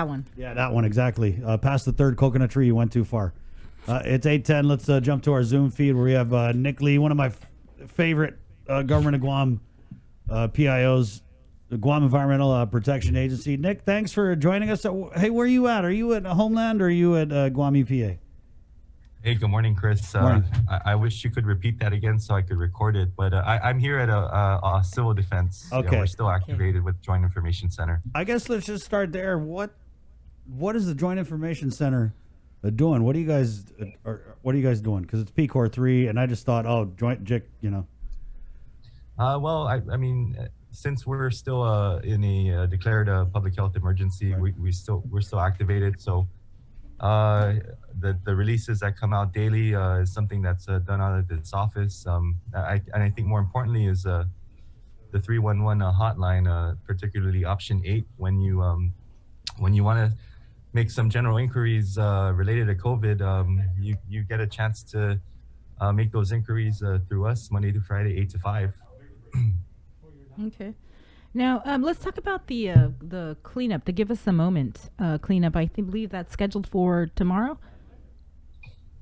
that one. Yeah, that one, exactly. Past the third coconut tree, you went too far. It's 8:10. Let's jump to our Zoom feed where we have Nick Lee, one of my favorite government of Guam PIOs, the Guam Environmental Protection Agency. Nick, thanks for joining us. Hey, where are you at? Are you at Homeland or are you at Guam EPA? Hey, good morning, Chris. Morning. I wish you could repeat that again so I could record it, but I'm here at a civil defense. Okay. We're still activated with Joint Information Center. I guess let's just start there. What is the Joint Information Center doing? What are you guys doing? Because it's PCOR 3, and I just thought, joint JIC, Well, I mean, since we're still in a declared public health emergency, Right. we're still activated. So the releases that come out daily is something that's done out of this office. I think more importantly is the 311 hotline, particularly option 8, when you want to make some general inquiries related to COVID, you get a chance to make those inquiries through us Monday to Friday, 8 to 5. Okay. Now, let's talk about the cleanup, the Give Us a Moment cleanup. I believe that's scheduled for tomorrow.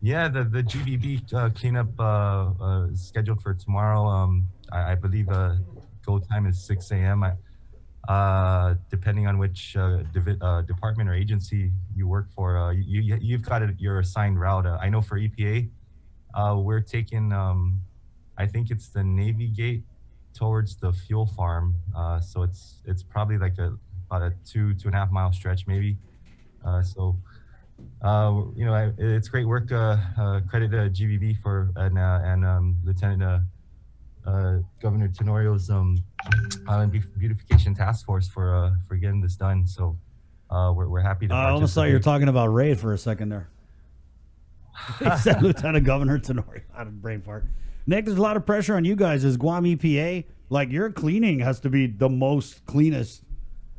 Yeah, the GBB cleanup is scheduled for tomorrow. I believe go time is 6 a.m. Depending on which department or agency you work for, you've got your assigned route. I know for EPA, we're taking, I think it's the Navy Gate towards the fuel farm. So it's probably like about a 2.5 mile stretch maybe. It's great work. Credit GBB and Lieutenant Governor Tenorio's beautification task force for getting this done. So we're happy to. I almost thought you were talking about Ray for a second there. He said Lieutenant Governor Tenorio. I had a brain fart. Nick, there's a lot of pressure on you guys as Guam EPA. Like, your cleaning has to be the most cleanest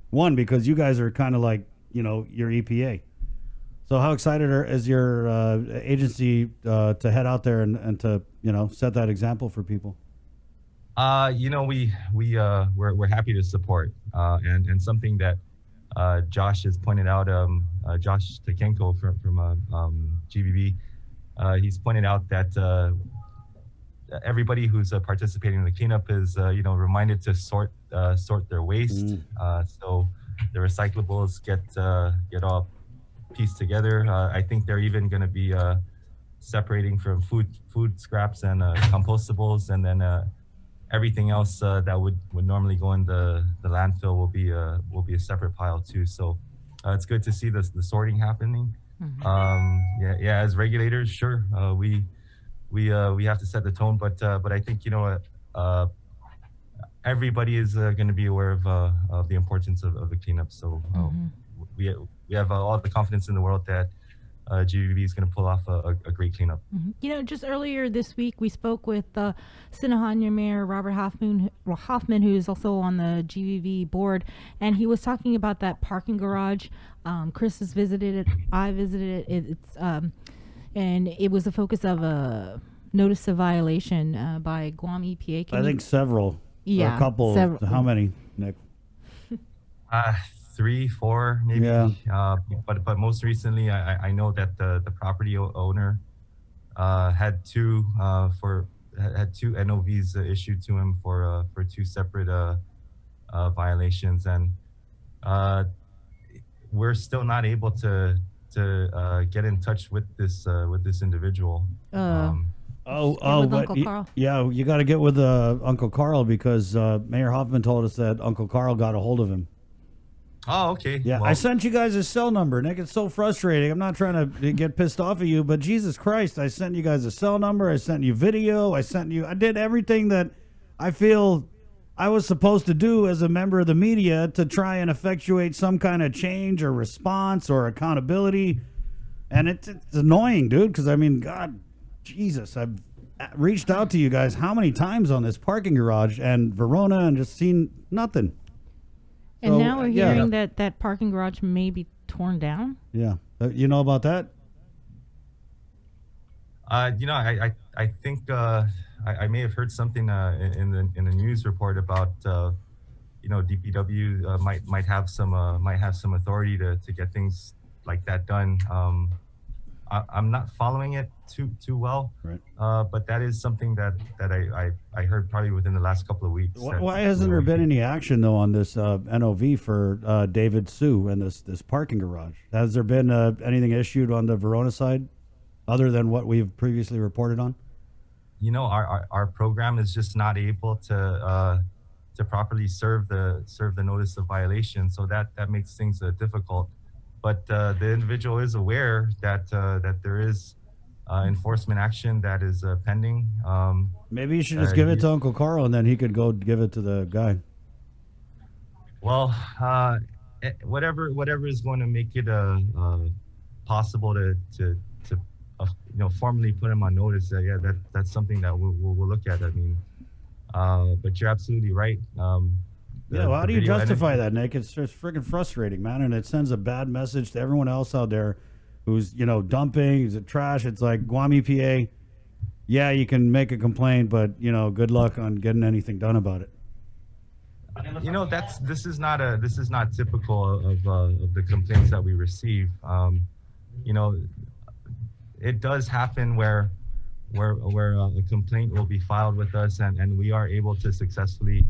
one because you guys are kind of like, your EPA. So how excited is your agency to head out there and to, set that example for people? We're happy to support, and something that Josh has pointed out, Josh Takenko from GBB, he's pointed out that everybody who's participating in the cleanup is, reminded to sort their waste. So the recyclables get all pieced together. I think they're even going to be separating from food scraps and compostables, and then everything else that would normally go in the landfill will be a separate pile too. So it's good to see the sorting happening. Mm-hmm. As regulators, sure, we have to set the tone, but I think everybody is going to be aware of the importance of the cleanup. So we have all the confidence in the world that GBB is going to pull off a great cleanup. Mm-hmm. Just earlier this week, we spoke with Sinahanya Mayor Robert Hoffman, who is also on the GBB board, and he was talking about that parking garage. Chris has visited it. I visited it. And it was the focus of a notice of violation by Guam EPA. I think several. Yeah. A couple. Several. How many, Nick? 3, 4, maybe. Yeah. But most recently, I know that the property owner had two NOVs issued to him for 2 separate violations, and we're still not able to get in touch with this individual. Uncle Carl. You got to get with Uncle Carl because Mayor Hoffman told us that Uncle Carl got a hold of him. Oh, okay. Yeah, well, I sent you guys a cell number, Nick. It's so frustrating. I'm not trying to get pissed off at you, but Jesus Christ, I sent you guys a cell number. I sent you video. I did everything that I feel I was supposed to do as a member of the media to try and effectuate some kind of change or response or accountability. And it's annoying, dude, because, God, Jesus, I've reached out to you guys how many times on this parking garage and Verona and just seen nothing. And now we're hearing that parking garage may be torn down. Yeah. You know about that? I think I may have heard something in the news report about DPW might have some authority to get things like that done. I'm not following it too well, Right. but that is something that I heard probably within the last couple of weeks. Why hasn't there been any action though on this NOV for David Sue and this parking garage? Has there been anything issued on the Verona side, other than what we've previously reported on? Our program is just not able to properly serve the notice of violation, so that makes things difficult. But the individual is aware that there is enforcement action that is pending. Maybe you should just give it to Uncle Carl, and then he could go give it to the guy. Well, whatever is going to make it possible to formally put him on notice. That's something that we'll look at. I mean, but you're absolutely right. Well, how do you justify that, Nick? It's just freaking frustrating, man, and it sends a bad message to everyone else out there who's dumping, who's trash. It's like Guam EPA. Yeah, you can make a complaint, but good luck on getting anything done about it. This is not typical of the complaints that we receive. It does happen where a complaint will be filed with us, and we are able to successfully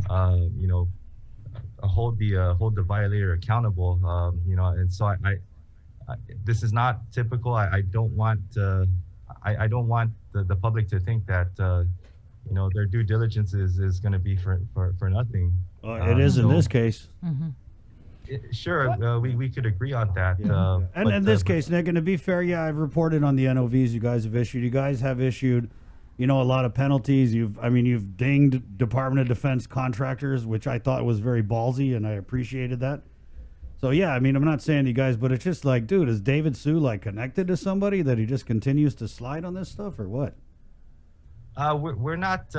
hold the violator accountable. And so I this is not typical. I don't want the public to think that their due diligence is going to be for nothing. It is in this case. Mm-hmm. Sure, we could agree on that. And in this case, Nick, and to be fair, I've reported on the NOVs you guys have issued. You guys have issued, a lot of penalties. You've dinged Department of Defense contractors, which I thought was very ballsy, and I appreciated that. So I'm not saying you guys, but it's just like, dude, is David Sue connected to somebody that he just continues to slide on this stuff, or what? We're not.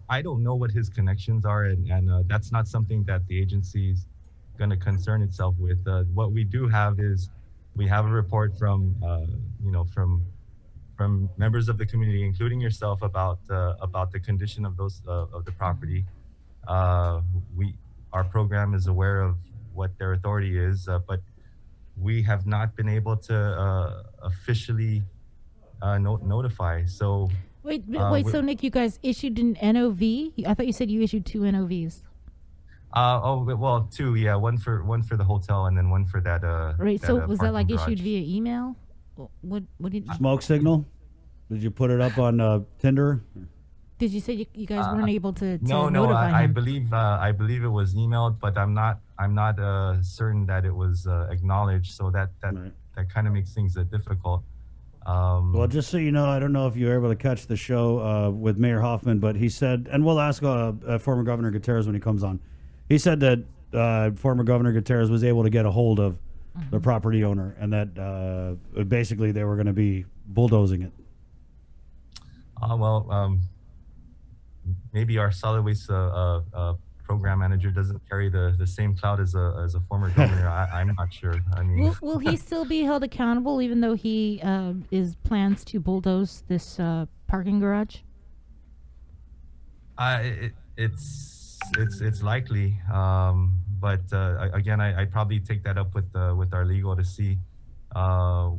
I don't know what his connections are, and that's not something that the agency's going to concern itself with. What we do have is we have a report from members of the community, including yourself, about the condition of the property. Our program is aware of what their authority is, but we have not been able to officially notify. So wait. So Nick, you guys issued an NOV? I thought you said you issued 2 NOVs. Well, 2, yeah. One for the hotel, and then one for that. Right. So was that garage. issued via email? What did Smoke signal? Did you put it up on Tinder? Did you say you guys weren't able to No. notify him? I believe it was emailed, but I'm not certain that it was acknowledged. So that kind of makes things difficult. Well, just so you know, I don't know if you were able to catch the show with Mayor Hoffman, but he said, and we'll ask former Governor Gutierrez when he comes on. He said that former Governor Gutierrez was able to get a hold of the property owner, and that basically they were going to be bulldozing it. Maybe our solid waste program manager doesn't carry the same clout as a former governor. I'm not sure. I mean, will he still be held accountable, even though he plans to bulldoze this parking garage? It's likely, but again, I'd probably take that up with our legal to see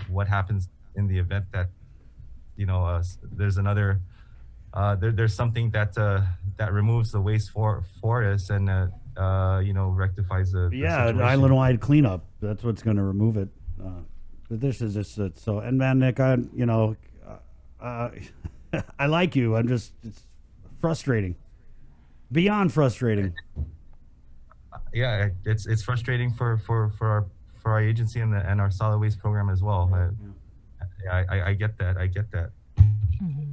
what happens in the event that there's another. There's something that removes the waste for us and rectifies the situation. island-wide cleanup. That's what's going to remove it. But this is just so. And man, Nick, I like you. It's frustrating, beyond frustrating. Yeah, it's frustrating for our agency and our solid waste program as well. I get that. Mm-hmm.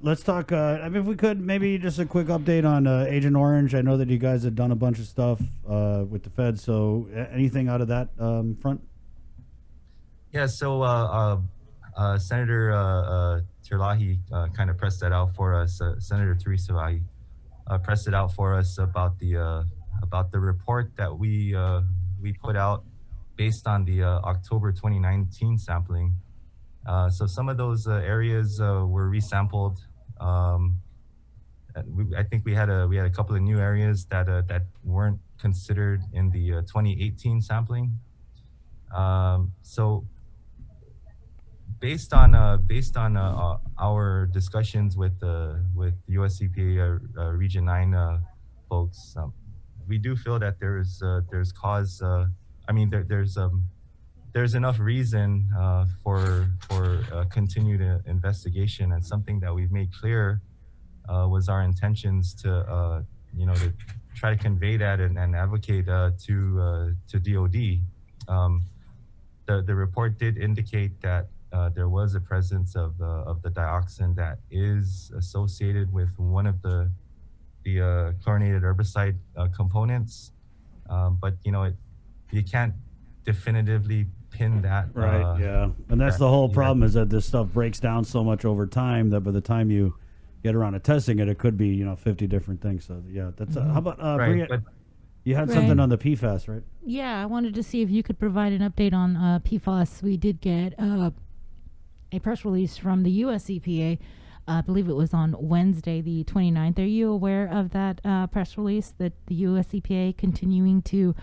Let's talk. If we could, maybe just a quick update on Agent Orange. I know that you guys have done a bunch of stuff with the Fed. So, anything out of that front? Yeah. So, Senator Terlahi kind of pressed that out for us. Senator Teresa Terlahi pressed it out for us about the report that we put out based on the October 2019 sampling. So some of those areas were resampled, I think we had a couple of new areas that weren't considered in the 2018 sampling. So based on our discussions with US EPA Region 9 folks, we do feel that there's cause. I mean, there's enough reason for continued investigation, and something that we've made clear was our intentions to to try to convey that and advocate to DOD. The report did indicate that there was a presence of the dioxin that is associated with one of the chlorinated herbicide components, but you can't definitively pin that. Right. Yeah, and that's the whole problem, is that this stuff breaks down so much over time that by the time you get around to testing it, it could be 50 different things. So yeah, that's how about right, Bria, you had something on the PFAS, right? Yeah, I wanted to see if you could provide an update on PFAS. We did get a press release from the US EPA. I believe it was on Wednesday, the 29th. Are you aware of that press release, that the US EPA continuing to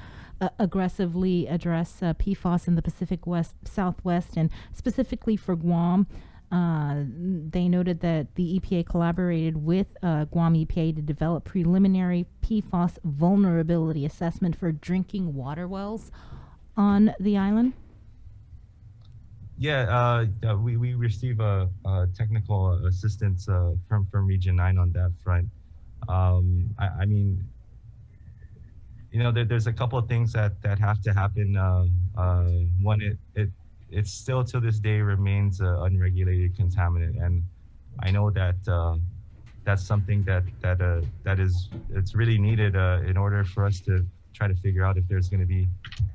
aggressively address PFAS in the Pacific Southwest, and specifically for Guam? They noted that the EPA collaborated with Guam EPA to develop preliminary PFAS vulnerability assessment for drinking water wells on the island. Yeah, we receive technical assistance from Region 9 on that front. I mean, there's a couple of things that have to happen. One, it still to this day remains an unregulated contaminant, and I know that that's something that is it's really needed in order for us to try to figure out if there's going to be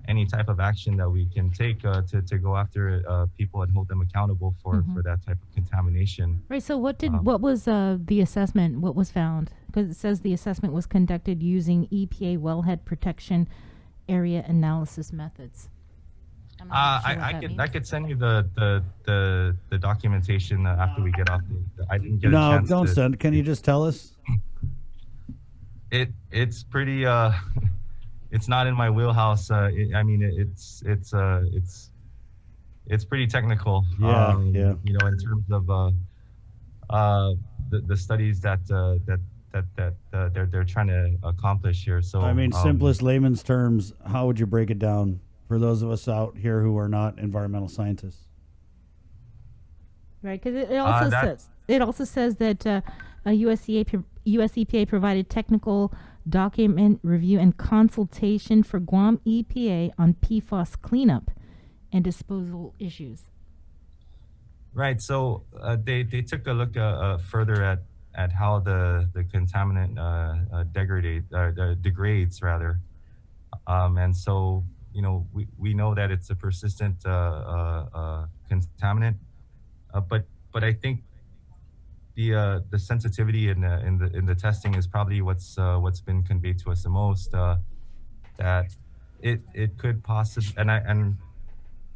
any type of action that we can take to go after people and hold them accountable for that type of contamination. Right. So what was the assessment? What was found? Because it says the assessment was conducted using EPA wellhead protection area analysis methods. I could send you the documentation after we get off. I didn't get a chance. No, don't send. Can you just tell us? It's pretty. It's not in my wheelhouse. I mean, it's pretty technical. Yeah. In terms of the studies that they're trying to accomplish here. So I mean, simplest layman's terms, how would you break it down for those of us out here who are not environmental scientists? Right, because it also says that US EPA provided technical document review and consultation for Guam EPA on PFAS cleanup and disposal issues. Right. So they took a look further at how the contaminant degrades rather, and so we know that it's a persistent contaminant, but I think the sensitivity in the testing is probably what's been conveyed to us the most, that it could possibly, and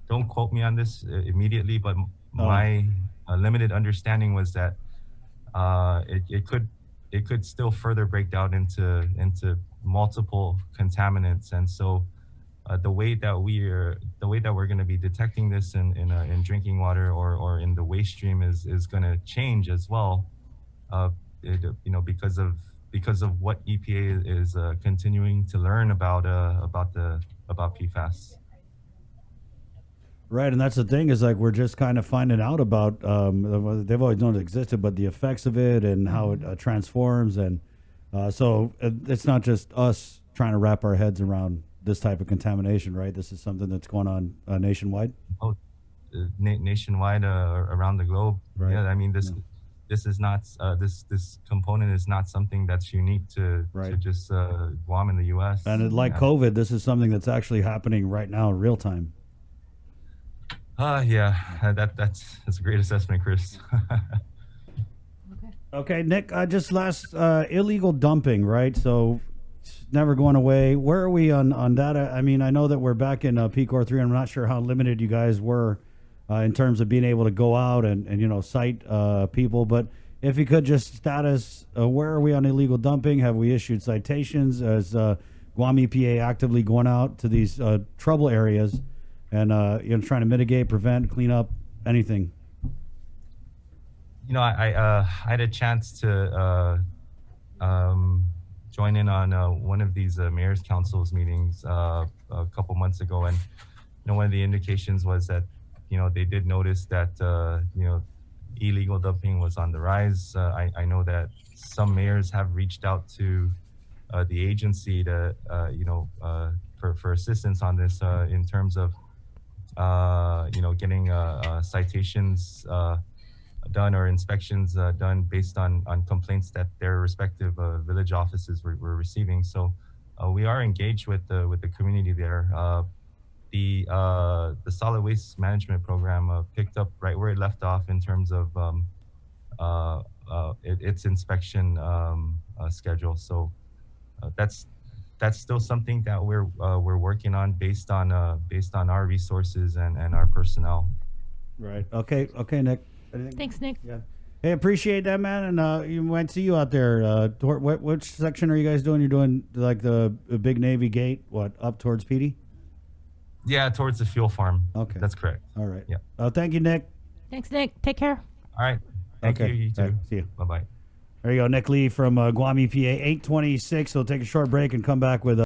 don't quote me on this immediately, but my limited understanding was that it could still further break down into multiple contaminants, and so the way that we're going to be detecting this in drinking water or in the waste stream is going to change as well, because of what EPA is continuing to learn about PFAS. Right, and that's the thing, is like we're just kind of finding out about they've always known it existed, but the effects of it and how it transforms, and so it's not just us trying to wrap our heads around this type of contamination, right? This is something that's going on nationwide. Oh, nationwide, around the globe. Right. Yeah, I mean this is not this component is not something that's unique to just Guam in the U.S. And COVID, this is something that's actually happening right now in real time. Yeah, that's a great assessment, Chris. Okay, Nick. Just last illegal dumping, right? So. Never going away. Where are we on that? I mean, I know that we're back in PCOR 3. I'm not sure how limited you guys were in terms of being able to go out and cite people. But if you could just status, where are we on illegal dumping? Have we issued citations? Is Guam EPA actively going out to these trouble areas and trying to mitigate, prevent, clean up, anything? I had a chance to join in on one of these mayor's councils meetings a couple months ago, and one of the indications was that they did notice that illegal dumping was on the rise. I know that some mayors have reached out to the agency to for assistance on this in terms of getting citations done or inspections done based on complaints that their respective village offices were receiving. So we are engaged with the community there. The solid waste management program picked up right where it left off in terms of its inspection schedule. So that's still something that we're working on based on our resources and our personnel. Right. Okay, Nick. Anything? Thanks, Nick. Yeah. Hey, appreciate that, man. And you might see you out there. Which section are you guys doing? You're doing like the big Navy gate, up towards Petey? Yeah, towards the fuel farm. Okay. That's correct. All right. Yeah. Thank you, Nick. Thanks, Nick. Take care. All right. Thank you. You too. All right, see you. Bye-bye. There you go, Nick Lee from Guam EPA 826. We'll take a short break and come back with